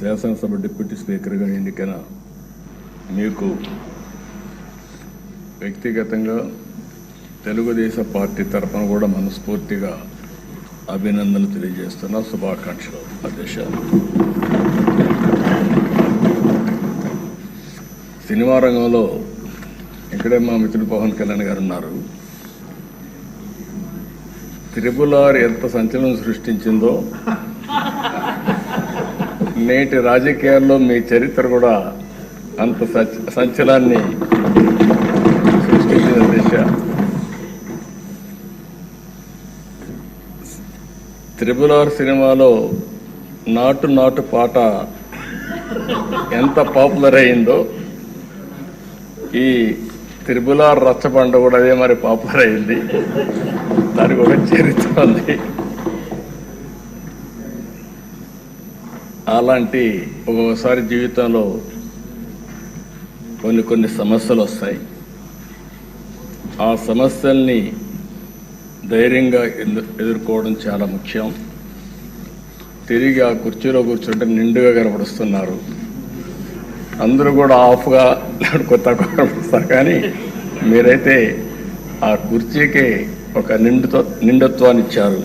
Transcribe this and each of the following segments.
శాసనసభ డిప్యూటీ స్పీకర్గా ఎన్నికైన మీకు వ్యక్తిగతంగా తెలుగుదేశం పార్టీ తరఫున కూడా మనస్ఫూర్తిగా అభినందనలు తెలియజేస్తున్నా. శుభాకాంక్షలు అధ్యక్ష. సినిమా రంగంలో ఇక్కడే మా మిత్రుడు పవన్ కళ్యాణ్ గారు ఉన్నారు. త్రిపుల్ ఆర్ ఎంత సంచలనం సృష్టించిందో నేటి రాజకీయాల్లో మీ చరిత్ర కూడా అంత సంచలనాన్ని సృష్టించిన దిశ. త్రిపుల్ ఆర్ సినిమాలో నాటు నాటు పాట ఎంత పాపులర్ అయిందో ఈ త్రిపుల్ ఆర్ రచ్చబండ కూడా అదే మరి పాపులర్ అయింది. దానికి ఒక చరిత్ర ఉంది. అలాంటి ఒక్కొక్కసారి జీవితంలో కొన్ని సమస్యలు వస్తాయి. ఆ సమస్యల్ని ధైర్యంగా ఎదుర్కోవడం చాలా ముఖ్యం. తిరిగి ఆ కుర్చీలో కూర్చుంటే నిండుగా కనపడుస్తున్నారు. అందరూ కూడా ఆఫ్గా కొత్త కనపడుస్తారు, కానీ మీరైతే ఆ కుర్చీకి ఒక నిండుత్వాన్ని ఇచ్చారు.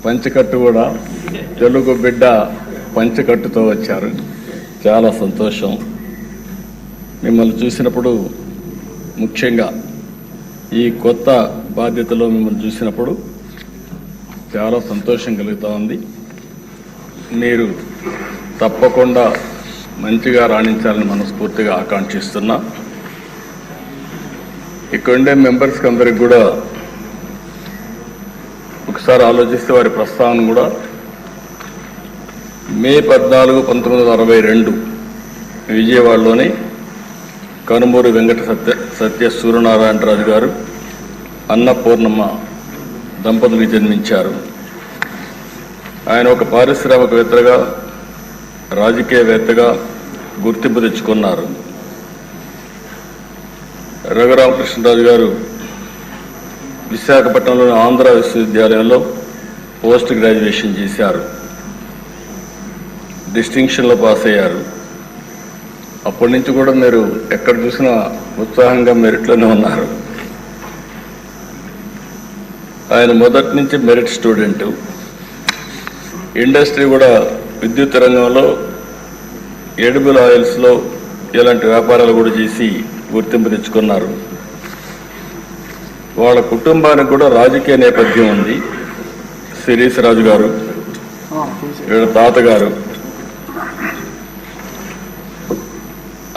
పంచకట్టు కూడా తెలుగు బిడ్డ పంచకట్టుతో వచ్చారు. చాలా సంతోషం. మిమ్మల్ని చూసినప్పుడు, ముఖ్యంగా ఈ కొత్త బాధ్యతలో మిమ్మల్ని చూసినప్పుడు చాలా సంతోషం కలుగుతూ ఉంది. మీరు తప్పకుండా మంచిగా రాణించాలని మనస్ఫూర్తిగా ఆకాంక్షిస్తున్నా. ఇక్కడుండే మెంబర్స్కి అందరికి కూడా ఒకసారి ఆలోచిస్తే వారి ప్రస్తావన కూడా మే 14, 1962 విజయవాడలోని కనుమూరి వెంకట సత్య సూర్యనారాయణరాజు గారు, అన్నపూర్ణమ్మ దంపతులకు జన్మించారు. ఆయన ఒక పారిశ్రామికవేత్తగా, రాజకీయవేత్తగా గుర్తింపు తెచ్చుకున్నారు. రఘురామకృష్ణరాజు గారు విశాఖపట్నంలోని ఆంధ్ర విశ్వవిద్యాలయంలో పోస్ట్ గ్రాడ్యుయేషన్ చేశారు. డిస్టింక్షన్లో పాస్ అయ్యారు. అప్పటి నుంచి కూడా మీరు ఎక్కడ చూసినా ఉత్సాహంగా మెరిట్లోనే ఉన్నారు. ఆయన మొదటి నుంచి మెరిట్ స్టూడెంటు. ఇండస్ట్రీ కూడా విద్యుత్ రంగంలో, ఎడిబుల్ ఆయిల్స్లో ఇలాంటి వ్యాపారాలు కూడా చేసి గుర్తింపు తెచ్చుకున్నారు. వాళ్ళ కుటుంబానికి కూడా రాజకీయ నేపథ్యం ఉంది. శిరీష్ రాజు గారు, వీళ్ళ తాతగారు,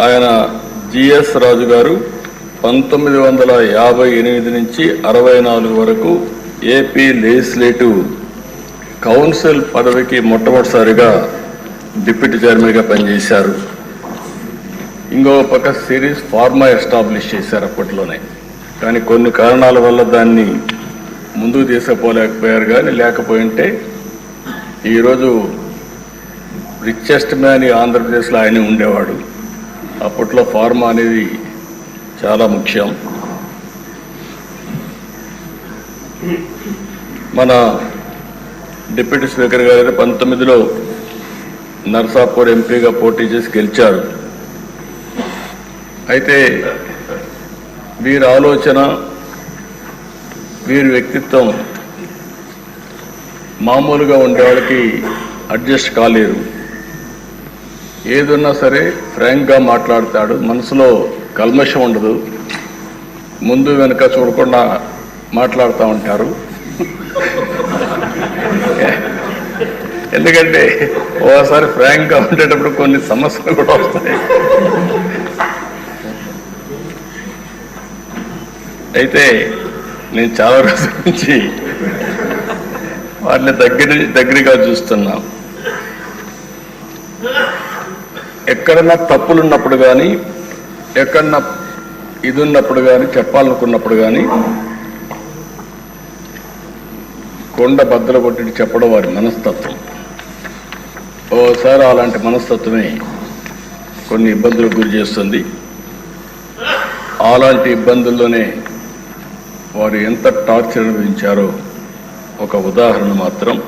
ఆయన జిఎస్ రాజు గారు 1958 నుంచి 64 వరకు ఏపీ లెజిస్లేటివ్ కౌన్సిల్ పదవికి మొట్టమొదటిసారిగా డిప్యూటీ చైర్మన్గా పనిచేశారు. ఇంకో పక్క సిరీస్ ఫార్మా ఎస్టాబ్లిష్ చేశారు అప్పట్లోనే, కానీ కొన్ని కారణాల వల్ల దాన్ని ముందుకు తీసుకుపోలేకపోయారు. కానీ లేకపోయింటే ఈరోజు రిచెస్ట్ మ్యాన్ ఆంధ్రప్రదేశ్లో ఆయనే ఉండేవాడు. అప్పట్లో ఫార్మా అనేది చాలా ముఖ్యం. మన డిప్యూటీ స్పీకర్ గారు 19లో నర్సాపూర్ ఎంపీగా పోటీ చేసి గెలిచారు. అయితే వీరి ఆలోచన, వీరి వ్యక్తిత్వం మామూలుగా ఉండేవాళ్ళకి అడ్జస్ట్ కాలేరు. ఏదున్నా సరే ఫ్రాంక్గా మాట్లాడతాడు. మనసులో కల్మషం ఉండదు. ముందు వెనుక చూడకుండా మాట్లాడుతూ ఉంటారు. ఎందుకంటే ఓసారి ఫ్రాంక్గా ఉండేటప్పుడు కొన్ని సమస్యలు కూడా వస్తాయి. అయితే నేను చాలా రోజుల నుంచి వాటిని దగ్గరగా చూస్తున్నా. ఎక్కడన్నా తప్పులు ఉన్నప్పుడు కానీ, ఎక్కడన్నా ఇది ఉన్నప్పుడు కానీ, చెప్పాలనుకున్నప్పుడు కానీ కొండ బద్దలు కొట్టి చెప్పడం వారి మనస్తత్వం. ఓసారి అలాంటి మనస్తత్వమే కొన్ని ఇబ్బందులకు గురి చేస్తుంది. అలాంటి ఇబ్బందుల్లోనే వారు ఎంత టార్చర్ అనుభవించారో ఒక ఉదాహరణ మాత్రం.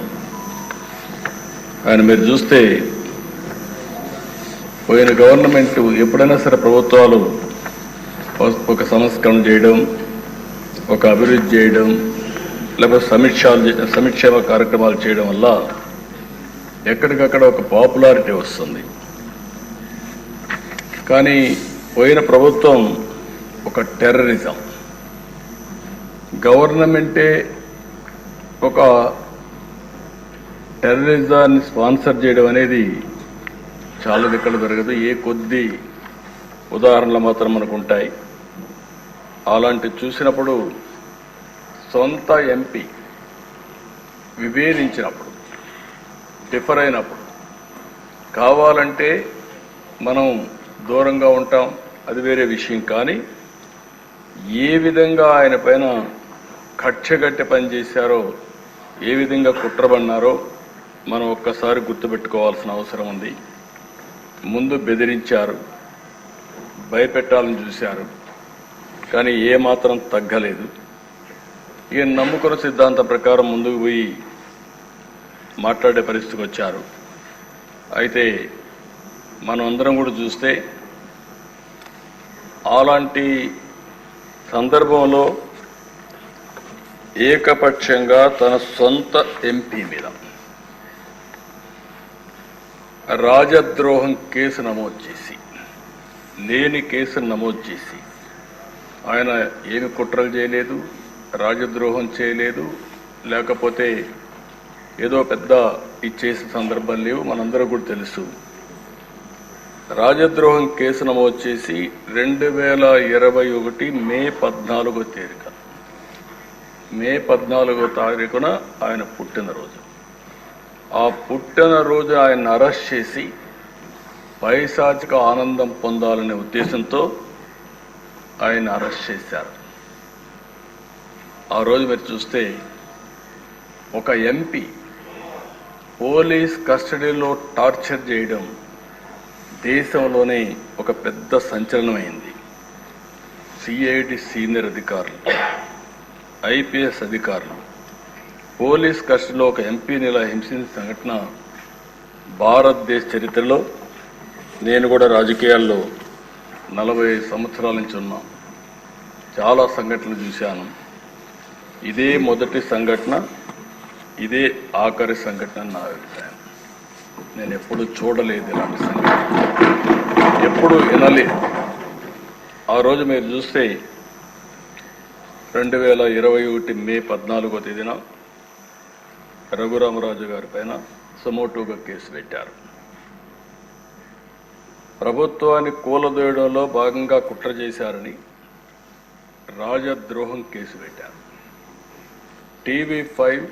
ఆయన మీరు చూస్తే పోయిన గవర్నమెంట్ ఎప్పుడైనా సరే ప్రభుత్వాలు ఒక సంస్కరణ చేయడం, ఒక అభివృద్ధి చేయడం, లేకపోతే సంక్షేమ కార్యక్రమాలు చేయడం వల్ల ఎక్కడికక్కడ ఒక పాపులారిటీ వస్తుంది. కానీ పోయిన ప్రభుత్వం ఒక టెర్రరిజం, గవర్నమెంటే ఒక టెర్రరిజాన్ని స్పాన్సర్ చేయడం అనేది చాలా దిక్కలు జరగదు. ఏ కొద్ది ఉదాహరణలు మాత్రం మనకు ఉంటాయి. అలాంటి చూసినప్పుడు సొంత ఎంపీ విభేదించినప్పుడు, డిఫర్ అయినప్పుడు కావాలంటే మనం దూరంగా ఉంటాం, అది వేరే విషయం. కానీ ఏ విధంగా ఆయన పైన కక్షగట్టి పనిచేశారో, ఏ విధంగా కుట్రబన్నారో మనం ఒక్కసారి గుర్తుపెట్టుకోవాల్సిన అవసరం ఉంది. ముందు బెదిరించారు, భయపెట్టాలని చూశారు, కానీ ఏమాత్రం తగ్గలేదు. ఇక నమ్ముకున్న సిద్ధాంతం ప్రకారం ముందుకు పోయి మాట్లాడే పరిస్థితికి వచ్చారు. అయితే మనం అందరం కూడా చూస్తే అలాంటి సందర్భంలో ఏకపక్షంగా తన సొంత ఎంపీ మీద రాజద్రోహం కేసు నమోదు చేసి, లేని కేసును నమోదు చేసి, ఆయన ఏమి కుట్రలు చేయలేదు, రాజద్రోహం చేయలేదు, లేకపోతే ఏదో పెద్ద ఇచ్చేసిన సందర్భం లేవు. మనందరూ కూడా తెలుసు. రాజద్రోహం కేసు నమోదు చేసి 2021 మే 14వ తేదీన, మే 14వ తారీఖున ఆయన పుట్టినరోజు. ఆ పుట్టినరోజు ఆయన అరెస్ట్ చేసి పైశాచిక ఆనందం పొందాలనే ఉద్దేశంతో ఆయన అరెస్ట్ చేశారు. ఆ రోజు మీరు చూస్తే ఒక ఎంపీ పోలీస్ కస్టడీలో టార్చర్ చేయడం దేశంలోనే ఒక పెద్ద సంచలనమైంది. సిఐడి సీనియర్ అధికారులు, ఐపీఎస్ అధికారులు పోలీస్ కస్టడీలో ఒక ఎంపీని ఇలా హింసించిన సంఘటన భారతదేశ చరిత్రలో, నేను కూడా రాజకీయాల్లో 40 సంవత్సరాల నుంచి ఉన్నా, చాలా సంఘటనలు చూశాను. ఇదే మొదటి సంఘటన, ఇదే ఆఖరి సంఘటన నా అభిప్రాయం. నేను ఎప్పుడు చూడలేదు ఇలాంటి సంఘటన, ఎప్పుడు వినలేదు. ఆ రోజు మీరు చూస్తే 2021 మే 14వ తేదీన రఘురామరాజు గారి పైన సుమోటోగా కేసు పెట్టారు. ప్రభుత్వాన్ని కూలదోయడంలో భాగంగా కుట్ర చేశారని రాజద్రోహం కేసు పెట్టారు. TV5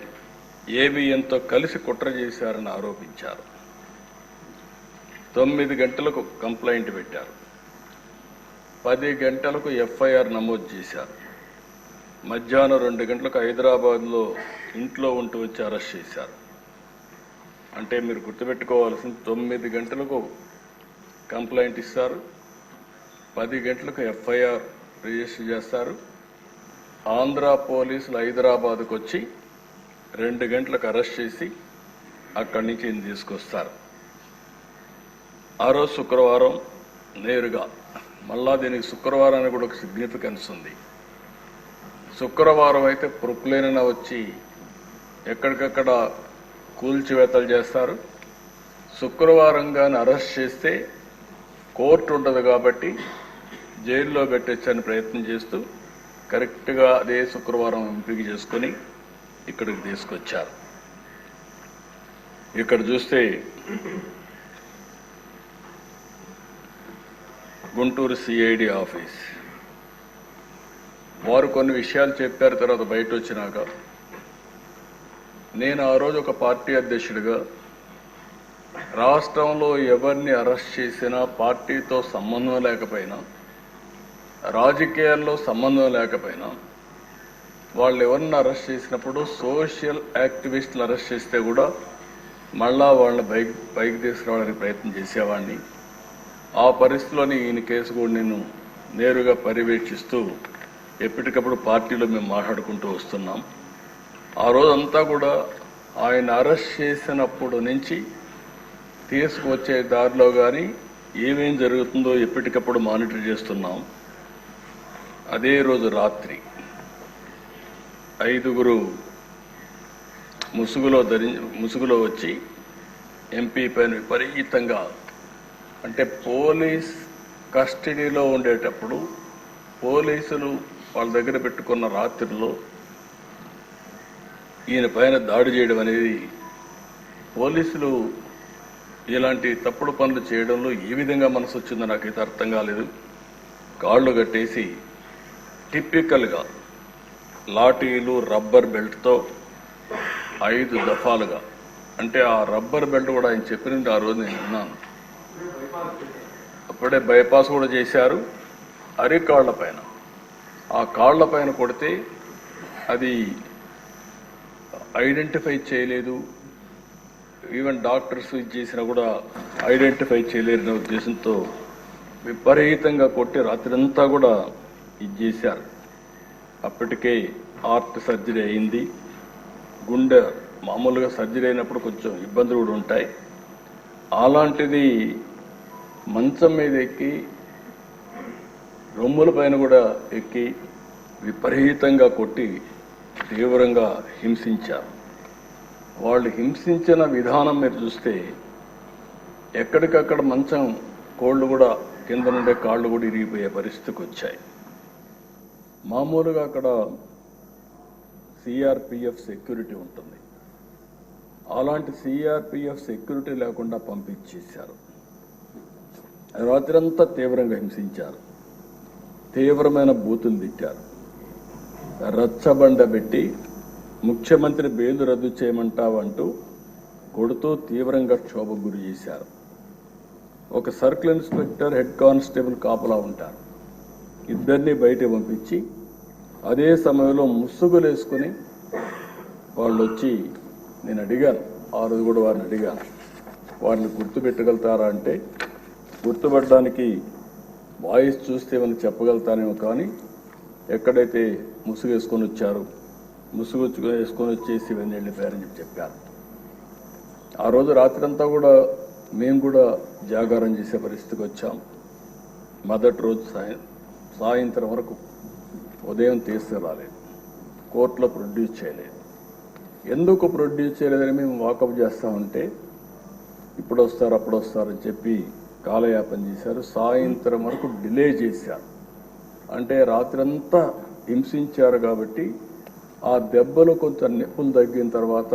ABNతో కలిసి కుట్ర చేశారని ఆరోపించారు. 9 గంటలకు కంప్లైంట్ పెట్టారు, 10 గంటలకు FIR నమోదు చేశారు. మధ్యాహ్నం 2 గంటలకు హైదరాబాద్లో ఇంట్లో ఉంటూ వచ్చి అరెస్ట్ చేశారు. అంటే మీరు గుర్తుపెట్టుకోవాల్సింది, 9 గంటలకు కంప్లైంట్ ఇస్తారు, 10 గంటలకు FIR రిజిస్టర్ చేస్తారు. ఆంధ్ర పోలీసులు హైదరాబాద్కు వచ్చి 2 గంటలకు అరెస్ట్ చేసి అక్కడి నుంచి ఈయన తీసుకొస్తారు. ఆ రోజు శుక్రవారం నేరుగా, మళ్ళా దీనికి శుక్రవారానికి కూడా ఒక సిగ్నిఫికెన్స్ ఉంది. శుక్రవారం అయితే ప్రొక్లేన వచ్చి ఎక్కడికక్కడ కూల్చివేతలు చేస్తారు. శుక్రవారం కానీ అరెస్ట్ చేస్తే కోర్టు ఉంటుంది కాబట్టి జైల్లో పెట్టొచ్చని ప్రయత్నం చేస్తూ కరెక్ట్గా అదే శుక్రవారం ఎంపిక చేసుకొని ఇక్కడికి తీసుకొచ్చారు. ఇక్కడ చూస్తే గుంటూరు CID ఆఫీస్ వారు కొన్ని విషయాలు చెప్పారు. తర్వాత బయట వచ్చినాక నేను ఆ రోజు ఒక పార్టీ అధ్యక్షుడిగా రాష్ట్రంలో ఎవరిని అరెస్ట్ చేసినా పార్టీతో సంబంధం లేకపోయినా, రాజకీయాల్లో సంబంధం లేకపోయినా, వాళ్ళు ఎవరిని అరెస్ట్ చేసినప్పుడు సోషల్ యాక్టివిస్టులు అరెస్ట్ చేస్తే కూడా మళ్ళా వాళ్ళని బైక్ తీసుకురావడానికి ప్రయత్నం చేసేవాడిని. ఆ పరిస్థితిలోని ఈయన కేసు కూడా నేను నేరుగా పర్యవేక్షిస్తూ ఎప్పటికప్పుడు పార్టీలో మేము మాట్లాడుకుంటూ వస్తున్నాం. ఆ రోజంతా కూడా ఆయన అరెస్ట్ చేసినప్పుడు నుంచి తీసుకువచ్చే దారిలో కానీ ఏమేం జరుగుతుందో ఎప్పటికప్పుడు మానిటర్ చేస్తున్నాం. అదే రోజు రాత్రి 5గురు ముసుగులో వచ్చి ఎంపీ పైన విపరీతంగా, అంటే పోలీస్ కస్టడీలో ఉండేటప్పుడు పోలీసులు వాళ్ళ దగ్గర పెట్టుకున్న రాత్రిలో ఈయన పైన దాడి చేయడం అనేది, పోలీసులు ఇలాంటి తప్పుడు పనులు చేయడంలో ఏ విధంగా మనసు వచ్చిందో నాకైతే అర్థం కాలేదు. కాళ్ళు కట్టేసి టిపికల్గా లాఠీలు రబ్బర్ బెల్ట్తో 5 దఫాలుగా, అంటే ఆ రబ్బర్ బెల్ట్ కూడా ఆయన చెప్పినట్టు ఆ రోజు నేను విన్నాను. అప్పుడే బైపాస్ కూడా చేశారు. అరికాళ్ల పైన, ఆ కాళ్ల పైన కొడితే అది ఐడెంటిఫై చేయలేదు, ఈవెన్ డాక్టర్స్ ఇది చేసినా కూడా ఐడెంటిఫై చేయలేరనే ఉద్దేశంతో విపరీతంగా కొట్టి రాత్రంతా కూడా ఇది చేశారు. అప్పటికే హార్ట్ సర్జరీ అయింది. గుండె మామూలుగా సర్జరీ అయినప్పుడు కొంచెం ఇబ్బందులు కూడా ఉంటాయి. అలాంటిది మంచం మీద ఎక్కి రొమ్ముల పైన కూడా ఎక్కి విపరీతంగా కొట్టి తీవ్రంగా హింసించారు. వాళ్ళు హింసించిన విధానం మీరు చూస్తే ఎక్కడికక్కడ మంచం కోళ్ళు కూడా కింద నుండే కాళ్ళు కూడా ఇరిగిపోయే పరిస్థితికి వచ్చాయి. మామూలుగా అక్కడ సిఆర్పిఎఫ్ సెక్యూరిటీ ఉంటుంది. అలాంటి సిఆర్పిఎఫ్ సెక్యూరిటీ లేకుండా పంపించేశారు. రాత్రంతా తీవ్రంగా హింసించారు. తీవ్రమైన బూతులు తిట్టారు. రచ్చబండ పెట్టి ముఖ్యమంత్రి బెయిల్ రద్దు చేయమంటావంటూ కొడుతూ తీవ్రంగా క్షోభకు గురి చేశారు. ఒక సర్కిల్ ఇన్స్పెక్టర్, హెడ్ కానిస్టేబుల్ కాపలా ఉంటారు. ఇద్దరిని బయట పంపించి అదే సమయంలో ముసుగులు వేసుకుని వాళ్ళు వచ్చి, నేను అడిగాను ఆ రోజు కూడా వారిని అడిగాను, వాళ్ళని గుర్తుపెట్టగలుగుతారా అంటే గుర్తుపట్టడానికి వాయిస్ చూస్తే మనం చెప్పగలుగుతానేమో, కానీ ఎక్కడైతే ముసుగు వేసుకొని వచ్చారు, ముసుగు వేసుకొని వచ్చేసి ఇవన్నీ వెళ్ళిపోయారని చెప్పారు. ఆ రోజు రాత్రంతా కూడా మేము కూడా జాగారం చేసే పరిస్థితికి వచ్చాం. మొదటి రోజు సాయంత్రం వరకు ఉదయం తీసుకురాలేదు, కోర్టులో ప్రొడ్యూస్ చేయలేదు. ఎందుకు ప్రొడ్యూస్ చేయలేదని మేము వాకప్ చేస్తామంటే ఇప్పుడు వస్తారు అప్పుడు వస్తారని చెప్పి కాలయాపన చేశారు. సాయంత్రం వరకు డిలే చేశారు. అంటే రాత్రంతా హింసించారు కాబట్టి ఆ దెబ్బలు కొంచెం నొప్పులు తగ్గిన తర్వాత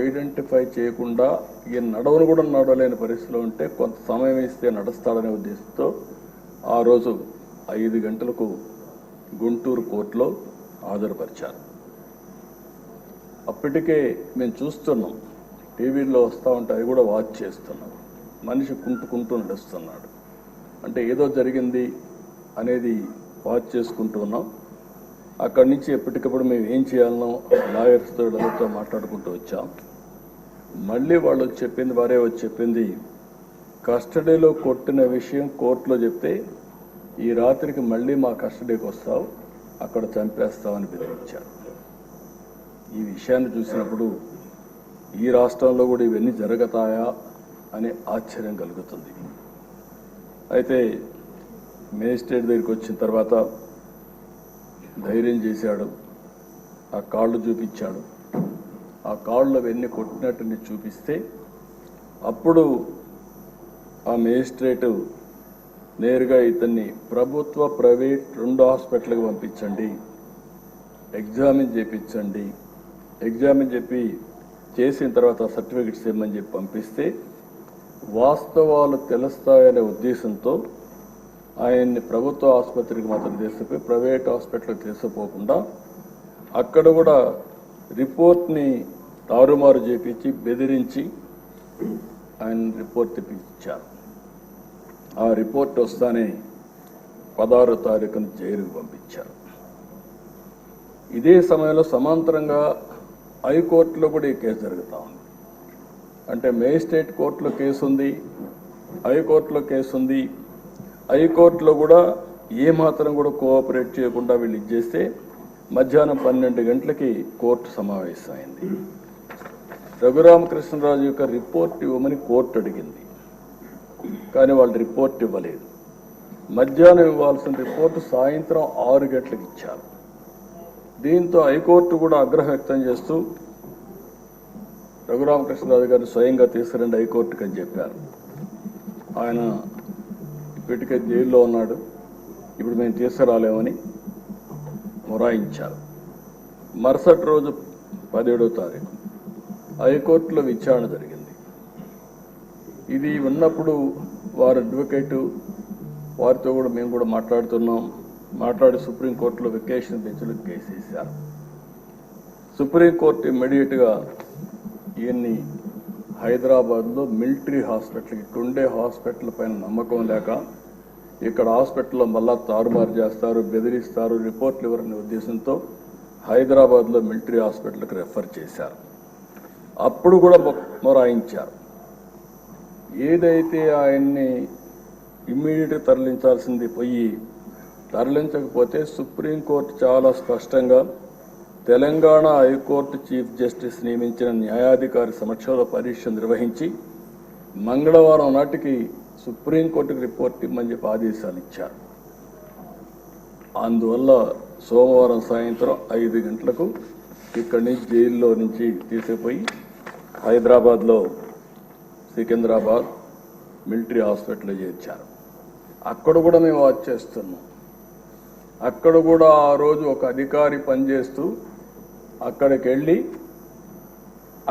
ఐడెంటిఫై చేయకుండా ఈ నడవను కూడా నడవలేని పరిస్థితిలో ఉంటే కొంత సమయం ఇస్తే నడుస్తాడనే ఉద్దేశంతో ఆ రోజు 5 గంటలకు గుంటూరు కోర్టులో హాజరుపరిచారు. అప్పటికే మేము చూస్తున్నాం, టీవీలో వస్తూ ఉంటే అవి కూడా వాచ్ చేస్తున్నాం. మనిషి కుంటుకుంటూ నడుస్తున్నాడు, అంటే ఏదో జరిగింది అనేది వాచ్ చేసుకుంటూ ఉన్నాం. అక్కడి నుంచి ఎప్పటికప్పుడు మేము ఏం చేయాలనో లాయర్స్తో అందరితో మాట్లాడుకుంటూ వచ్చాం. మళ్ళీ వాళ్ళు చెప్పింది, వారే వచ్చి చెప్పింది, కస్టడీలో కొట్టిన విషయం కోర్టులో చెప్తే ఈ రాత్రికి మళ్ళీ మా కస్టడీకి వస్తావు, అక్కడ చంపేస్తామని బెదిరించారు. ఈ విషయాన్ని చూసినప్పుడు ఈ రాష్ట్రంలో కూడా ఇవన్నీ జరుగుతాయా అనే ఆశ్చర్యం కలుగుతుంది. అయితే మేజిస్ట్రేట్ దగ్గరికి వచ్చిన తర్వాత ధైర్యం చేశాడు, ఆ కాళ్ళు చూపించాడు. ఆ కాళ్ళు అవన్నీ కొట్టినట్టుని చూపిస్తే అప్పుడు ఆ మేజిస్ట్రేటు నేరుగా ఇతన్ని ప్రభుత్వ ప్రైవేట్ 2 హాస్పిటల్కి పంపించండి, ఎగ్జామిన్ చేయించండి, ఎగ్జామిన్ చెప్పి చేసిన తర్వాత సర్టిఫికెట్స్ ఇవ్వమని చెప్పి పంపిస్తే వాస్తవాలు తెలుస్తాయనే ఉద్దేశంతో ఆయన్ని ప్రభుత్వ ఆసుపత్రికి మాత్రం తీసుకుపోయి ప్రైవేట్ హాస్పిటల్కి తీసుకుపోకుండా అక్కడ కూడా రిపోర్ట్ని తారుమారు చేపించి బెదిరించి ఆయన రిపోర్ట్ తెప్పించారు. ఆ రిపోర్ట్ వస్తానే 16వ తారీఖున జైలుకు పంపించారు. ఇదే సమయంలో సమాంతరంగా హైకోర్టులో కూడా ఈ కేసు జరుగుతూ ఉంది. అంటే మేజిస్ట్రేట్ కోర్టులో కేసు ఉంది, హైకోర్టులో కేసు ఉంది. హైకోర్టులో కూడా ఏమాత్రం కూడా కోఆపరేట్ చేయకుండా వీళ్ళు ఇచ్చేస్తే మధ్యాహ్నం 12 గంటలకి కోర్టు సమావేశమైంది. రఘురామకృష్ణరాజు యొక్క రిపోర్ట్ ఇవ్వమని కోర్టు అడిగింది. కానీ వాళ్ళు రిపోర్ట్ ఇవ్వలేదు. మధ్యాహ్నం ఇవ్వాల్సిన రిపోర్టు సాయంత్రం 6 గంటలకు ఇచ్చారు. దీంతో హైకోర్టు కూడా ఆగ్రహం వ్యక్తం చేస్తూ రఘురామకృష్ణరాజు గారిని స్వయంగా తీసుకురండి హైకోర్టుకి అని చెప్పారు. ఆయన ఇప్పటికే జైల్లో ఉన్నాడు, ఇప్పుడు మేము తీసుకురాలేమని మొరాయించారు. మరుసటి రోజు 17వ తారీఖు హైకోర్టులో విచారణ జరిగింది. ఇది ఉన్నప్పుడు వారి అడ్వకేటు వారితో కూడా మేము కూడా మాట్లాడి సుప్రీంకోర్టులో వెకేషన్ బెంచ్లో కేసు వేశారు. సుప్రీంకోర్టు ఇమ్మీడియట్గా ఈయన్ని హైదరాబాద్లో మిలిటరీ హాస్పిటల్కి, ఇక్కడుండే హాస్పిటల్ పైన నమ్మకం లేక ఇక్కడ హాస్పిటల్లో మళ్ళా తారుమారు చేస్తారు, బెదిరిస్తారు, రిపోర్ట్లు ఇవ్వరనే ఉద్దేశంతో హైదరాబాద్లో మిలిటరీ హాస్పిటల్కి రెఫర్ చేశారు. అప్పుడు కూడా మొరాయించారు. ఏదైతే ఆయన్ని ఇమ్మీడియట్గా తరలించాల్సింది పోయి తరలించకపోతే సుప్రీంకోర్టు చాలా స్పష్టంగా తెలంగాణ హైకోర్టు చీఫ్ జస్టిస్ నియమించిన న్యాయాధికారి సమక్షంలో పరీక్ష నిర్వహించి మంగళవారం నాటికి సుప్రీంకోర్టుకు రిపోర్ట్ ఇమ్మని చెప్పి ఆదేశాలు ఇచ్చారు. అందువల్ల సోమవారం సాయంత్రం 5 గంటలకు ఇక్కడి నుంచి జైల్లో నుంచి తీసుకుపోయి హైదరాబాద్లో సికింద్రాబాద్ మిలిటరీ హాస్పిటల్లో చేర్చారు. అక్కడ కూడా మేము వాచ్ చేస్తున్నాం. అక్కడ కూడా ఆ రోజు ఒక అధికారి పనిచేస్తూ అక్కడికి వెళ్ళి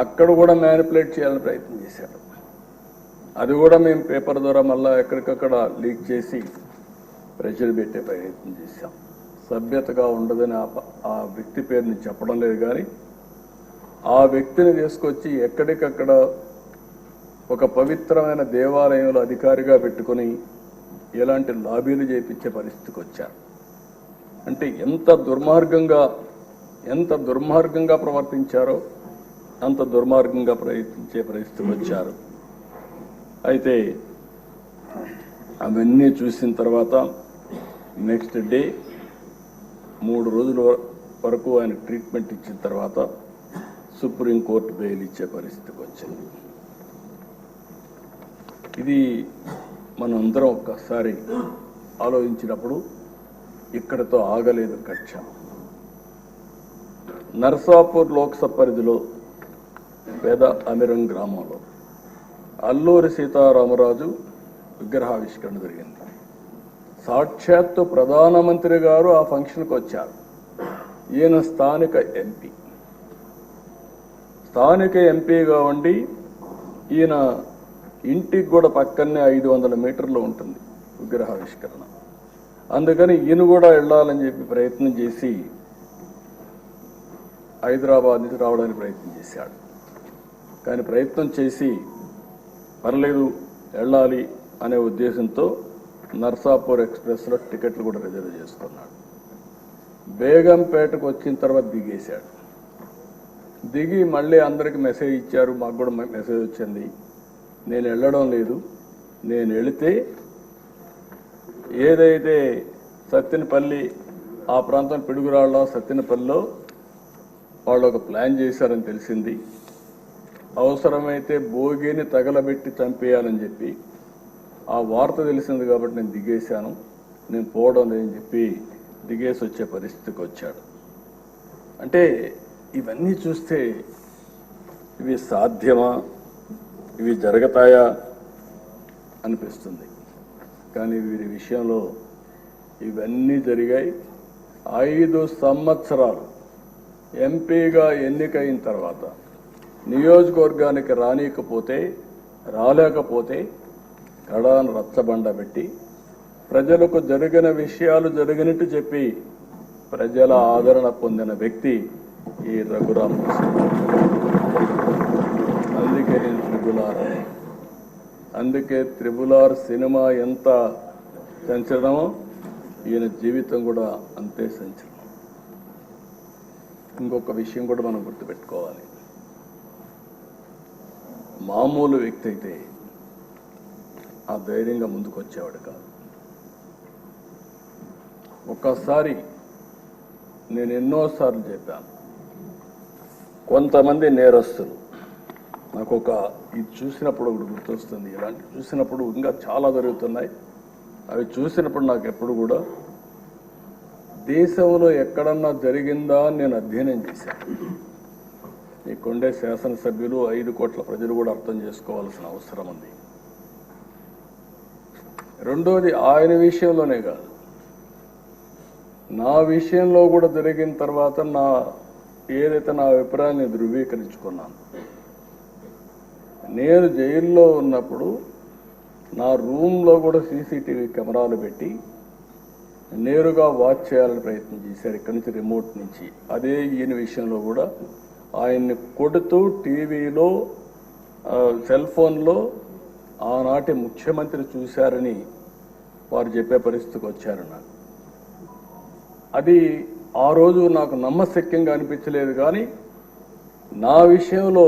అక్కడ కూడా మ్యానిపులేట్ చేయాలని ప్రయత్నం చేశాడు. అది కూడా మేము పేపర్ ద్వారా మళ్ళీ ఎక్కడికక్కడ లీక్ చేసి ప్రెషర్ పెట్టే ప్రయత్నం చేశాం. సభ్యతగా ఉండదని ఆ వ్యక్తి పేరుని చెప్పడం లేదు, కానీ ఆ వ్యక్తిని తీసుకొచ్చి ఎక్కడికక్కడ ఒక పవిత్రమైన దేవాలయంలో అధికారిగా పెట్టుకుని ఎలాంటి లాబీలు చేయించే పరిస్థితికి వచ్చారు. అంటే ఎంత దుర్మార్గంగా ప్రవర్తించారో అంత దుర్మార్గంగా ప్రయత్నించే పరిస్థితికి వచ్చారు. అయితే అవన్నీ చూసిన తర్వాత నెక్స్ట్ డే 3 రోజుల వరకు ఆయన ట్రీట్మెంట్ ఇచ్చిన తర్వాత సుప్రీంకోర్టు బెయిల్ ఇచ్చే పరిస్థితికి వచ్చింది. ఇది మనందరం ఒక్కసారి ఆలోచించినప్పుడు ఇక్కడతో ఆగలేదు కక్ష. నర్సాపూర్ లోక్సభ పరిధిలో పేద అమిరం గ్రామంలో అల్లూరి సీతారామరాజు విగ్రహావిష్కరణ జరిగింది. సాక్షాత్తు ప్రధానమంత్రి గారు ఆ ఫంక్షన్కి వచ్చారు. ఈయన స్థానిక ఎంపీగా ఉండి ఈయన ఇంటికి కూడా పక్కనే 500 మీటర్లు ఉంటుంది విగ్రహావిష్కరణ. అందుకని ఈయన కూడా వెళ్ళాలని చెప్పి ప్రయత్నం చేసి హైదరాబాద్ నుంచి రావడానికి ప్రయత్నం చేశాడు. కానీ ప్రయత్నం చేసి పర్లేదు వెళ్ళాలి అనే ఉద్దేశంతో నర్సాపూర్ ఎక్స్ప్రెస్లో టికెట్లు కూడా రిజర్వ్ చేసుకున్నాడు. బేగంపేటకు వచ్చిన తర్వాత దిగేశాడు. దిగి మళ్ళీ అందరికి మెసేజ్ ఇచ్చారు, మాకు కూడా మెసేజ్ వచ్చింది, నేను వెళ్ళడం లేదు, నేను వెళితే ఏదైతే సత్తెనపల్లి ఆ ప్రాంతం పిడుగురాళ్ళ సత్తెనపల్లిలో వాళ్ళు ఒక ప్లాన్ చేశారని తెలిసింది, అవసరమైతే భోగిని తగలబెట్టి చంపేయాలని చెప్పి ఆ వార్త తెలిసింది కాబట్టి నేను దిగేశాను, నేను పోవడం లేదని చెప్పి దిగేసి వచ్చే పరిస్థితికి వచ్చాడు. అంటే ఇవన్నీ చూస్తే ఇవి సాధ్యమా, ఇవి జరుగుతాయా అనిపిస్తుంది. కానీ వీరి విషయంలో ఇవన్నీ జరిగాయి. 5 సంవత్సరాలు ఎంపీగా ఎన్నికైన తర్వాత నియోజకవర్గానికి రాలేకపోతే కడాను రచ్చబండ పెట్టి ప్రజలకు జరిగిన విషయాలు జరిగినట్టు చెప్పి ప్రజల ఆదరణ పొందిన వ్యక్తి ఈ రఘురామకృష్ణ. అందుకే నేను త్రిబుల్ ఆర్ సినిమా ఎంత సంచలనమో ఈయన జీవితం కూడా అంతే సంచలనం. ఇంకొక విషయం కూడా మనం గుర్తుపెట్టుకోవాలి. మామూలు వ్యక్తి అయితే ఆ ధైర్యంగా ముందుకు వచ్చేవాడు కాదు. ఒక్కసారి నేను ఎన్నోసార్లు చెప్పాను, కొంతమంది నేరస్తులు నాకు ఇది చూసినప్పుడు ఒకటి గుర్తొస్తుంది. ఇలాంటి చూసినప్పుడు ఇంకా చాలా జరుగుతున్నాయి. అవి చూసినప్పుడు నాకు ఎప్పుడు కూడా దేశంలో ఎక్కడన్నా జరిగిందా అని నేను అధ్యయనం చేశాను. ఇక్కడుండే శాసనసభ్యులు 5 కోట్ల ప్రజలు కూడా అర్థం చేసుకోవాల్సిన అవసరం ఉంది. రెండోది ఆయన విషయంలోనే కాదు, నా విషయంలో కూడా జరిగిన తర్వాత ఏదైతే నా అభిప్రాయాన్ని ధృవీకరించుకున్నాను. నేను జైల్లో ఉన్నప్పుడు నా రూమ్లో కూడా సీసీటీవీ కెమెరాలు పెట్టి నేరుగా వాచ్ చేయాలని ప్రయత్నం చేశారు ఇక్కడి నుంచి, రిమోట్ నుంచి. అదే ఈయన విషయంలో కూడా ఆయన్ని కొడుతూ టీవీలో సెల్ ఫోన్లో ఆనాటి ముఖ్యమంత్రి చూశారని వారు చెప్పే పరిస్థితికి వచ్చారు. నాకు అది ఆ రోజు నాకు నమ్మశక్యంగా అనిపించలేదు. కానీ నా విషయంలో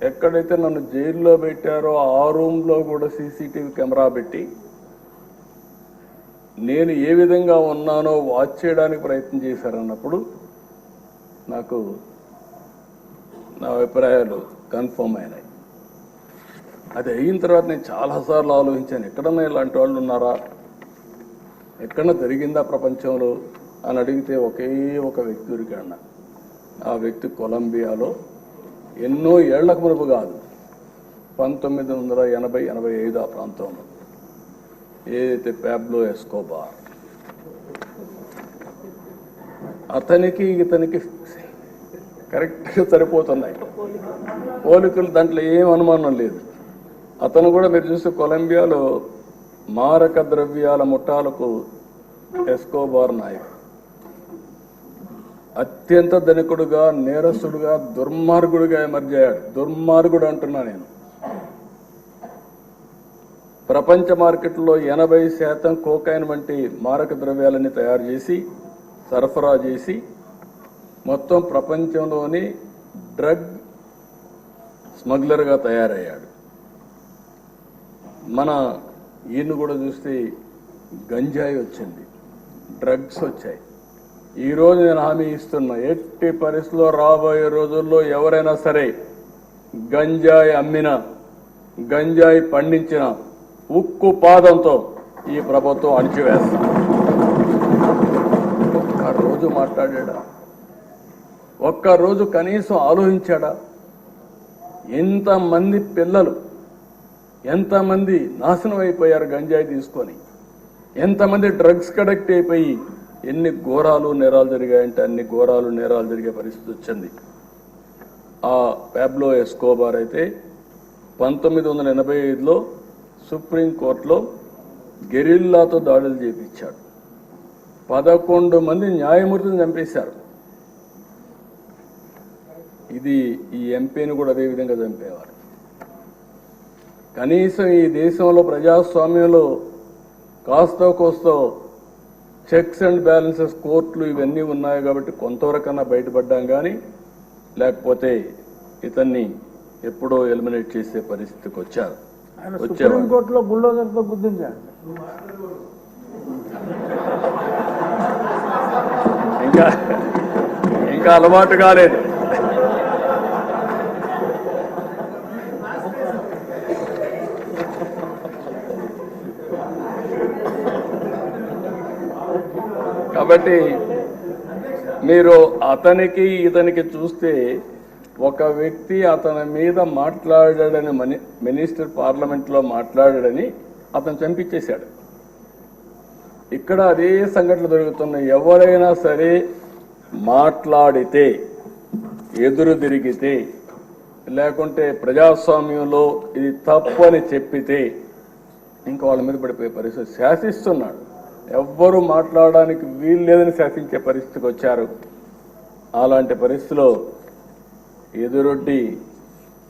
ఎక్కడైతే నన్ను జైల్లో పెట్టారో ఆ రూమ్లో కూడా సీసీటీవీ కెమెరా పెట్టి నేను ఏ విధంగా ఉన్నానో వాచ్ చేయడానికి ప్రయత్నం చేశారన్నప్పుడు నాకు నా అభిప్రాయాలు కన్ఫర్మ్ అయినాయి. అది అయిన తర్వాత నేను చాలాసార్లు ఆలోచించాను, ఎక్కడన్నా ఇలాంటి వాళ్ళు ఉన్నారా, ఎక్కడన్నా జరిగిందా ప్రపంచంలో అని అడిగితే ఒకే ఒక వ్యక్తి దొరికాడు. ఆ వ్యక్తి కొలంబియాలో ఎన్నో ఏళ్లకు మునుపు కాదు, 1980-85 ఆ ప్రాంతంలో ఏదైతే పాబ్లో ఎస్కోబార్, అతనికి ఇతనికి కరెక్ట్గా సరిపోతున్నాయి పోలికలు, దాంట్లో ఏం అనుమానం లేదు. అతను కూడా మీరు చూస్తే కొలంబియాలో మారక ద్రవ్యాల ముఠాలకు ఎస్కోబార్ నాయకుడు, అత్యంత ధనికుడుగా, నేరస్తుడుగా, దుర్మార్గుడుగా ఎమర్జయ్యాడు. దుర్మార్గుడు అంటున్నా నేను. ప్రపంచ మార్కెట్లో 80% కోకైన్ వంటి మారక ద్రవ్యాలని తయారు చేసి సరఫరా చేసి మొత్తం ప్రపంచంలోని డ్రగ్ స్మగ్లర్గా తయారయ్యాడు. మన ఈయన కూడా చూస్తే గంజాయి వచ్చింది, డ్రగ్స్ వచ్చాయి. ఈరోజు నేను హామీ ఇస్తున్నా, ఎట్టి పరిస్థితుల్లో రాబోయే రోజుల్లో ఎవరైనా సరే గంజాయి అమ్మినా, గంజాయి పండించిన ఉక్కు పాదంతో ఈ ప్రభుత్వం అణిచివేస్తా. ఒక్కరోజు మాట్లాడా? ఒక్కరోజు కనీసం ఆలోచించాడా? ఎంతమంది పిల్లలు, ఎంతమంది నాశనం అయిపోయారు గంజాయి తీసుకొని, ఎంతమంది డ్రగ్స్ కడెక్ట్ అయిపోయి ఎన్ని ఘోరాలు నేరాలు జరిగాయంటే అన్ని ఘోరాలు నేరాలు జరిగే పరిస్థితి వచ్చింది. ఆ పాబ్లో ఎస్కోబార్ అయితే 1985లో సుప్రీంకోర్టులో గెరిల్లాతో దాడులు చేపించాడు. 11 మంది న్యాయమూర్తిని చంపేశారు. ఈ ఎంపీని కూడా అదే విధంగా చంపేవారు. కనీసం ఈ దేశంలో ప్రజాస్వామ్యంలో కాస్తో కోస్తో చెక్స్ అండ్ బ్యాలెన్సెస్, కోర్టులు ఇవన్నీ ఉన్నాయి కాబట్టి కొంతవరకన్నా బయటపడ్డాం. కానీ లేకపోతే ఇతన్ని ఎప్పుడో ఎలిమినేట్ చేసే పరిస్థితికి వచ్చారు. సుప్రీంకోర్టులో బుల్డోజర్తో గుర్తించారు. ఇంకా అలవాటు కాలేదు. కాబట్టి మీరు అతనికి ఇతనికి చూస్తే ఒక వ్యక్తి అతని మీద మాట్లాడాడని, మినిస్టర్ పార్లమెంట్లో మాట్లాడాడని అతను చంపించేశాడు. ఇక్కడ అదే సంఘటనలు జరుగుతున్నాయి. ఎవరైనా సరే మాట్లాడితే, ఎదురు తిరిగితే, లేకుంటే ప్రజాస్వామ్యంలో ఇది తప్పు అని చెప్పితే ఇంకా వాళ్ళ మీద పడిపోయే పరిస్థితి. శాసిస్తున్నాడు, ఎవ్వరూ మాట్లాడడానికి వీలు లేదని శాసించే పరిస్థితికి వచ్చారు. అలాంటి పరిస్థితిలో ఎదురొడ్డి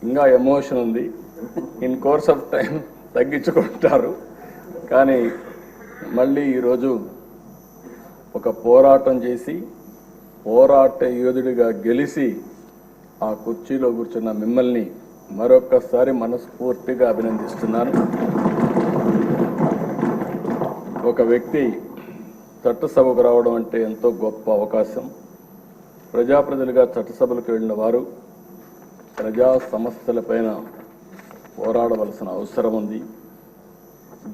ఇంకా ఎమోషన్ ఉంది. ఇన్ కోర్స్ ఆఫ్ టైం తగ్గించుకుంటారు. కానీ మళ్ళీ ఈరోజు ఒక పోరాటం చేసి, పోరాట యోధుడిగా గెలిచి ఆ కుర్చీలో కూర్చున్న మిమ్మల్ని మరొక్కసారి మనస్ఫూర్తిగా అభినందిస్తున్నాను. ఒక వ్యక్తి చట్టసభకు రావడం అంటే ఎంతో గొప్ప అవకాశం. ప్రజాప్రతినిధులుగా చట్టసభలకు వెళ్ళిన వారు ప్రజా సమస్యలపైన పోరాడవలసిన అవసరం ఉంది.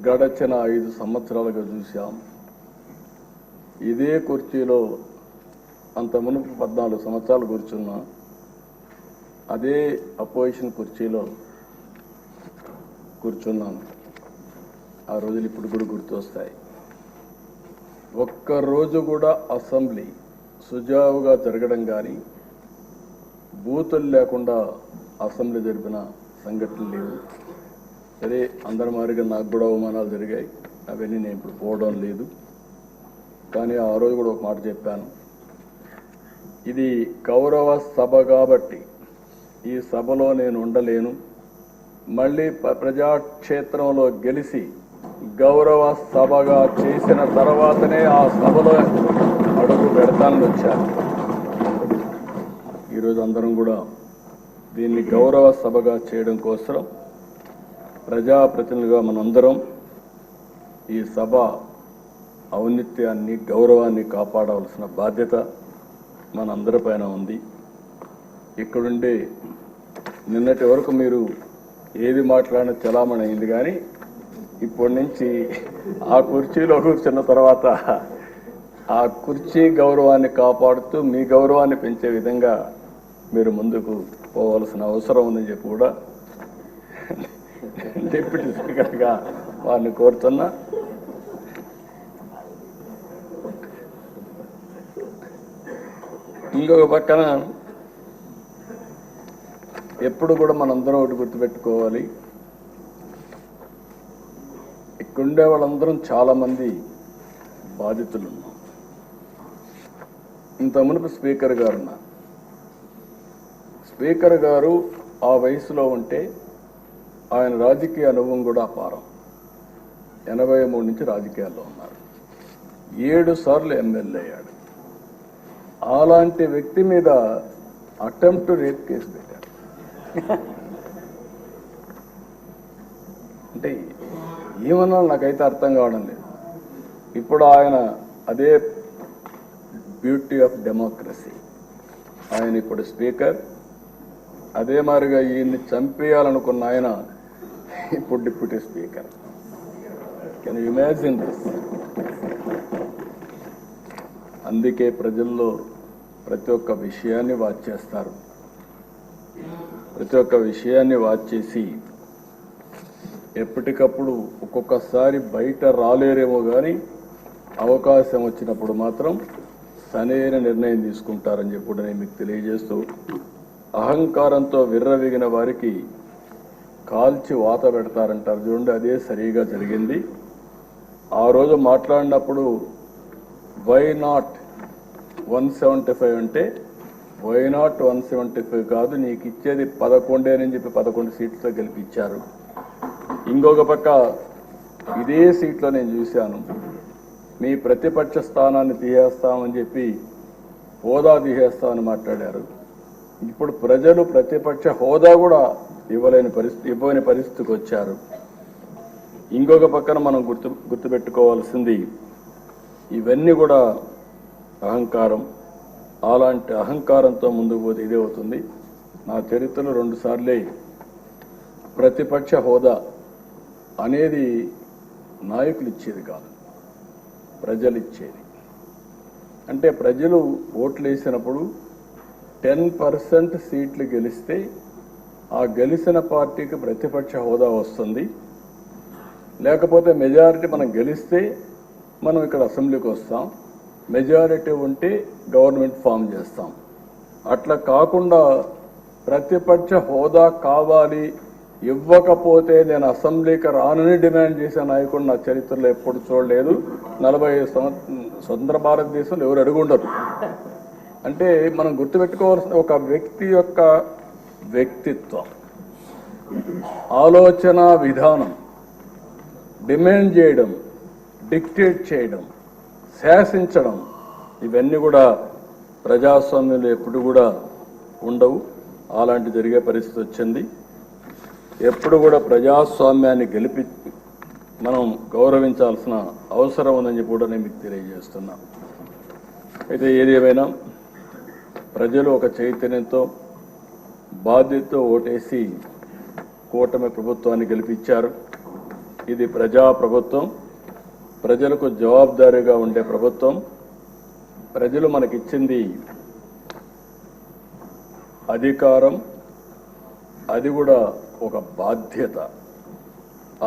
గడచిన 5 సంవత్సరాలుగా చూశాం. ఇదే కుర్చీలో అంత మునుపు 14 సంవత్సరాలు కూర్చున్నా, అదే అపోజిషన్ కుర్చీలో కూర్చున్నాను. ఆ రోజులు ఇప్పుడు కూడా గుర్తొస్తాయి. ఒక్కరోజు కూడా అసెంబ్లీ సుజావుగా జరగడం కానీ, బూతులు లేకుండా అసెంబ్లీ జరిపిన సంఘటనలు లేవు. సరే, అందరి మాదిరిగా నాకు కూడా అవమానాలు జరిగాయి. అవన్నీ నేను ఇప్పుడు పోవడం లేదు. కానీ ఆ రోజు కూడా ఒక మాట చెప్పాను, ఇది గౌరవ సభ కాబట్టి ఈ సభలో నేను ఉండలేను. మళ్ళీ ప్రజాక్షేత్రంలో గెలిచి గౌరవ సభగా చేసిన తర్వాతనే ఆ సభలో అడుగు పెడతానని వచ్చాను. ఈరోజు అందరం కూడా దీన్ని గౌరవ సభగా చేయడం కోసం ప్రజాప్రతినిధులుగా మనందరం ఈ సభ ఔన్నత్యాన్ని, గౌరవాన్ని కాపాడవలసిన బాధ్యత మనందరిపైన ఉంది. ఇక్కడుండే నిన్నటి వరకు మీరు ఏది మాట్లాడినా చలామణి అయింది. కానీ ఇప్పటి నుంచి ఆ కుర్చీలో కూర్చున్న తర్వాత ఆ కుర్చీ గౌరవాన్ని కాపాడుతూ మీ గౌరవాన్ని పెంచే విధంగా మీరు ముందుకు పోవాల్సిన అవసరం ఉందని చెప్పి కూడా డిప్యూటీ స్పీకర్గా వారిని కోరుతున్నా. ఇంకొక పక్కన ఎప్పుడు కూడా మనందరం ఒకటి గుర్తుపెట్టుకోవాలి, ఇక్కడుండే వాళ్ళందరం చాలామంది బాధితులు ఉన్నాం. ఇంత మునుపు స్పీకర్ గారు ఉన్నారు. స్పీకర్ గారు ఆ వయసులో ఉంటే ఆయన రాజకీయ అనుభవం కూడా అపారం. 83 నుంచి రాజకీయాల్లో ఉన్నారు. 7 సార్లు ఎమ్మెల్యే అయ్యాడు. అలాంటి వ్యక్తి మీద అటెంప్ట్ రేప్ కేసు పెట్టారు. అంటే ఏమన్నా నాకైతే అర్థం కావడం లేదు. ఇప్పుడు ఆయన అదే బ్యూటీ ఆఫ్ డెమోక్రసీ, ఆయన ఇప్పుడు స్పీకర్. అదే మాదిరిగా ఈయన్ని చంపేయాలనుకున్న ఆయన ఇప్పుడు deputy speaker. Can you imagine this? అందుకే ప్రజల్లో ప్రతి ఒక్క విషయాన్ని వాచ్ చేస్తారు. ప్రతి ఒక్క విషయాన్ని వాచ్ చేసి ఎప్పటికప్పుడు ఒక్కొక్కసారి బయట రాలేరేమో కానీ అవకాశం వచ్చినప్పుడు మాత్రం సరైన నిర్ణయం తీసుకుంటారని చెప్పి కూడా నేను మీకు తెలియజేస్తూ, అహంకారంతో విర్రవీగిన వారికి కాల్చి వాత పెడతారంటారు చూడండి, అదే సరిగా జరిగింది. ఆ రోజు మాట్లాడినప్పుడు వై నాట్ 175 అంటే వై నాట్ 175 కాదు, నీకు ఇచ్చేది 11 అని చెప్పి 11 సీట్లతో గెలిపించారు. ఇంకొక పక్క ఇదే సీట్లో నేను చూశాను, మీ ప్రతిపక్ష స్థానాన్ని తీసేస్తామని చెప్పి హోదా తీసేస్తామని మాట్లాడారు. ఇప్పుడు ప్రజలు ప్రతిపక్ష హోదా కూడా ఇవ్వని పరిస్థితికి వచ్చారు. ఇంకొక పక్కన మనం గుర్తుపెట్టుకోవాల్సింది, ఇవన్నీ కూడా అహంకారం. అలాంటి అహంకారంతో ముందుకు పోతే ఇదే అవుతుంది. నా చరిత్రలో 2 సార్లే ప్రతిపక్ష హోదా అనేది నాయకులు ఇచ్చేది కాదు, ప్రజలు ఇచ్చేది. అంటే ప్రజలు ఓట్లు వేసినప్పుడు 10% సీట్లు గెలిస్తే ఆ గెలిచిన పార్టీకి ప్రతిపక్ష హోదా వస్తుంది. లేకపోతే మెజారిటీ మనం గెలిస్తే మనం ఇక్కడ అసెంబ్లీకి వస్తాం, మెజారిటీ ఉంటే గవర్నమెంట్ ఫామ్ చేస్తాం. అట్లా కాకుండా ప్రతిపక్ష హోదా కావాలి, ఇవ్వకపోతే నేను అసెంబ్లీకి రానని డిమాండ్ చేసే నాయకుడు నా చరిత్రలో ఎప్పుడు చూడలేదు. 45 స్వతంత్ర భారతదేశంలో ఎవరు అడుగుండరు. అంటే మనం గుర్తుపెట్టుకోవాల్సిన ఒక వ్యక్తి యొక్క వ్యక్తిత్వం, ఆలోచన విధానం, డిమాండ్ చేయడం, డిక్టేట్ చేయడం, శాసించడం, ఇవన్నీ కూడా ప్రజాస్వామ్యంలో ఎప్పుడు కూడా ఉండవు. అలాంటి జరిగే పరిస్థితి వచ్చింది. ఎప్పుడు కూడా ప్రజాస్వామ్యాన్ని మనం గౌరవించాల్సిన అవసరం ఉందని చెప్పి కూడా నేను మీకు తెలియజేస్తున్నా. అయితే ఏది ఏమైనా ప్రజలు ఒక చైతన్యంతో బాధ్యతతో ఓటేసి కూటమి ప్రభుత్వాన్ని గెలిపించారు. ఇది ప్రజా ప్రభుత్వం, ప్రజలకు జవాబుదారీగా ఉండే ప్రభుత్వం. ప్రజలు మనకిచ్చింది అధికారం, అది కూడా ఒక బాధ్యత.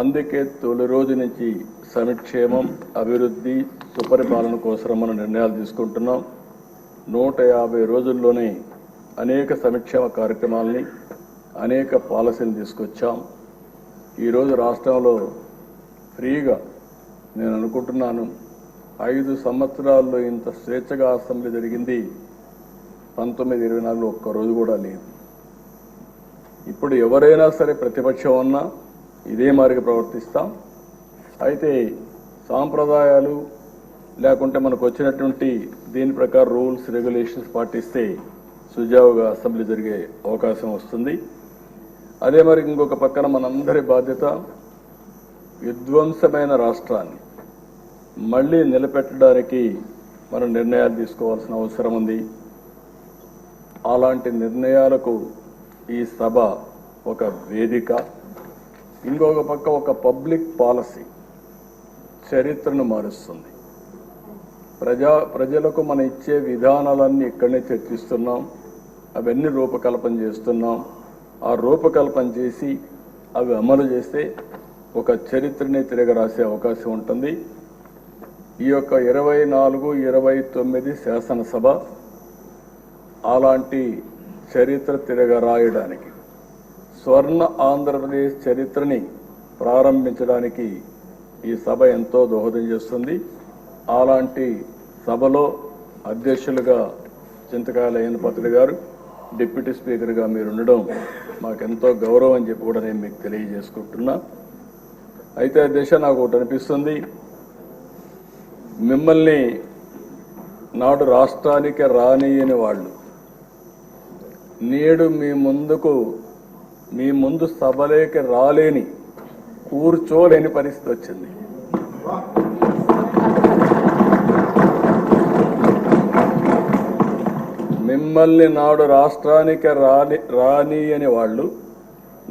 అందుకే తొలి రోజు నుంచి సంక్షేమం, అభివృద్ధి, సుపరిపాలన కోసం మనం నిర్ణయాలు తీసుకుంటున్నాం. 150 రోజుల్లోనే అనేక సంక్షేమ కార్యక్రమాలని, అనేక పాలసీలు తీసుకొచ్చాం. ఈరోజు రాష్ట్రంలో ఫ్రీగా నేను అనుకుంటున్నాను 5 సంవత్సరాల్లో ఇంత స్వేచ్ఛగా అసెంబ్లీ జరిగింది 1924 ఒక్కరోజు కూడా లేదు. ఇప్పుడు ఎవరైనా సరే ప్రతిపక్షం ఉన్నా ఇదే మాదిరిగా ప్రవర్తిస్తాం. అయితే సాంప్రదాయాలు లేకుంటే మనకు వచ్చినటువంటి దీని ప్రకారం రూల్స్ రెగ్యులేషన్స్ పాటిస్తే సుజావుగా అసెంబ్లీ జరిగే అవకాశం వస్తుంది. అదే మరి ఇంకొక పక్కన మనందరి బాధ్యత విధ్వంసమైన రాష్ట్రాన్ని మళ్ళీ నిలబెట్టడానికి మనం నిర్ణయాలు తీసుకోవాల్సిన అవసరం ఉంది. అలాంటి నిర్ణయాలకు ఈ సభ ఒక వేదిక. ఇంకొక పక్క ఒక పబ్లిక్ పాలసీ చరిత్రను మారుస్తుంది. ప్రజలకు మనం ఇచ్చే విధానాలన్నీ ఇక్కడనే చర్చిస్తున్నాం, అవన్నీ రూపకల్పన చేస్తున్నాం. ఆ రూపకల్పన చేసి అవి అమలు చేస్తే ఒక చరిత్రని తిరగరాసే అవకాశం ఉంటుంది. ఈ యొక్క 24, 29 శాసనసభ అలాంటి చరిత్ర తిరగరాయడానికి, స్వర్ణ ఆంధ్రప్రదేశ్ చరిత్రని ప్రారంభించడానికి ఈ సభ ఎంతో దోహదం చేస్తుంది. అలాంటి సభలో అధ్యక్షులుగా చింతకాయల అయ్యన్నపాత్రుడు గారు, డిప్యూటీ స్పీకర్గా మీరు ఉండడం మాకెంతో గౌరవం అని చెప్పి కూడా నేను మీకు తెలియజేసుకుంటున్నా. అయితే అధ్యక్ష, నాకు ఒకటి అనిపిస్తుంది, మిమ్మల్ని నాడు రాష్ట్రానికి రానియని వాళ్ళు నేడు మీ ముందు సభలోకి రాలేని, కూర్చోలేని పరిస్థితి వచ్చింది. మిమ్మల్ని నాడు రాష్ట్రానికి రానియని వాళ్ళు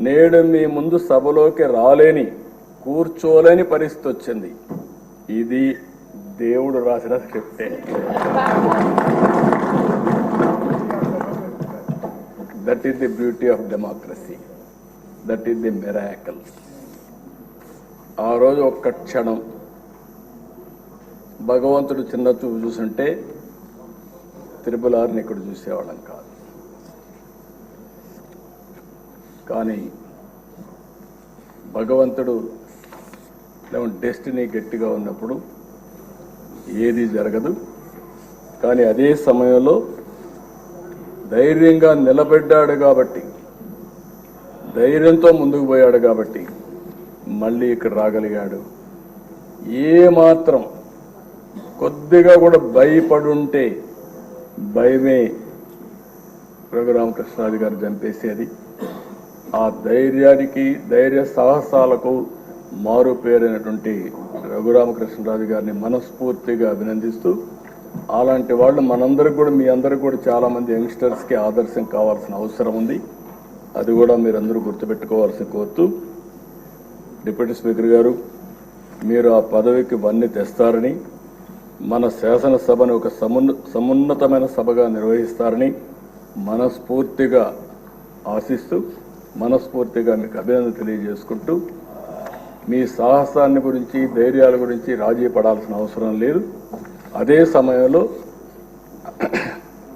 నేడు మీ ముందు సభలోకి రాలేని, కూర్చోలేని పరిస్థితి వచ్చింది. ఇది దేవుడు రాసిన స్క్రిప్టే. That is the beauty of democracy, that is the miracle. ఆ రోజు ఒక్క క్షణం భగవంతుడు చిన్న చూపు చూసుంటే త్రిపులారిని ఇక్కడ చూసేవాళ్ళం కాదు. కానీ భగవంతుడు డెస్టినీ గట్టిగా ఉన్నప్పుడు ఏది జరగదు. కానీ అదే సమయంలో ధైర్యంగా నిలబడ్డాడు కాబట్టి, ధైర్యంతో ముందుకు పోయాడు కాబట్టి మళ్ళీ ఇక్కడ రాగలిగాడు. ఏమాత్రం కొద్దిగా కూడా భయపడుంటే భయమే రఘురామకృష్ణరాజు గారు చంపేసేది. ఆ ధైర్యానికి, ధైర్య సాహసాలకు మారు పేరైనటువంటి రఘురామకృష్ణరాజు గారిని మనస్ఫూర్తిగా అభినందిస్తూ, అలాంటి వాళ్ళు మనందరికి కూడా, మీ అందరికి కూడా చాలా మంది యంగ్స్టర్స్కి ఆదర్శం కావాల్సిన అవసరం ఉంది. అది కూడా మీరందరూ గుర్తుపెట్టుకోవాల్సి కోరుతూ, డిప్యూటీ స్పీకర్ గారు, మీరు ఆ పదవికి వన్నీ తెస్తారని, మన శాసనసభను ఒక సమున్నతమైన సభగా నిర్వహిస్తారని మనస్ఫూర్తిగా ఆశిస్తూ, మనస్ఫూర్తిగా మీకు అభినందన తెలియజేసుకుంటూ, మీ సాహసాన్ని గురించి, ధైర్యాల గురించి రాజీ పడాల్సిన అవసరం లేదు. అదే సమయంలో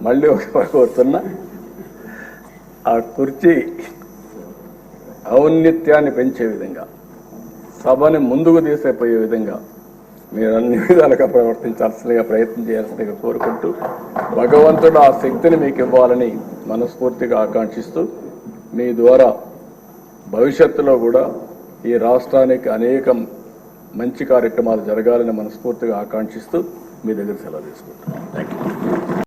మళ్ళీ ఒక కోరుతున్నా, ఆ కుర్చీ ఔన్నత్యాన్ని పెంచే విధంగా, సభని ముందుకు తీసుకుపోయే విధంగా మీరు అన్ని విధాలుగా ప్రవర్తించాల్సిందిగా, ప్రయత్నం చేయాల్సిందిగా కోరుకుంటూ, భగవంతుడు ఆ శక్తిని మీకు ఇవ్వాలని మనస్ఫూర్తిగా ఆకాంక్షిస్తూ, మీ ద్వారా భవిష్యత్తులో కూడా ఈ రాష్ట్రానికి అనేక మంచి కార్యక్రమాలు జరగాలని మనస్ఫూర్తిగా ఆకాంక్షిస్తూ మీ దగ్గర సెలవు తీసుకుంటాను. Thank you.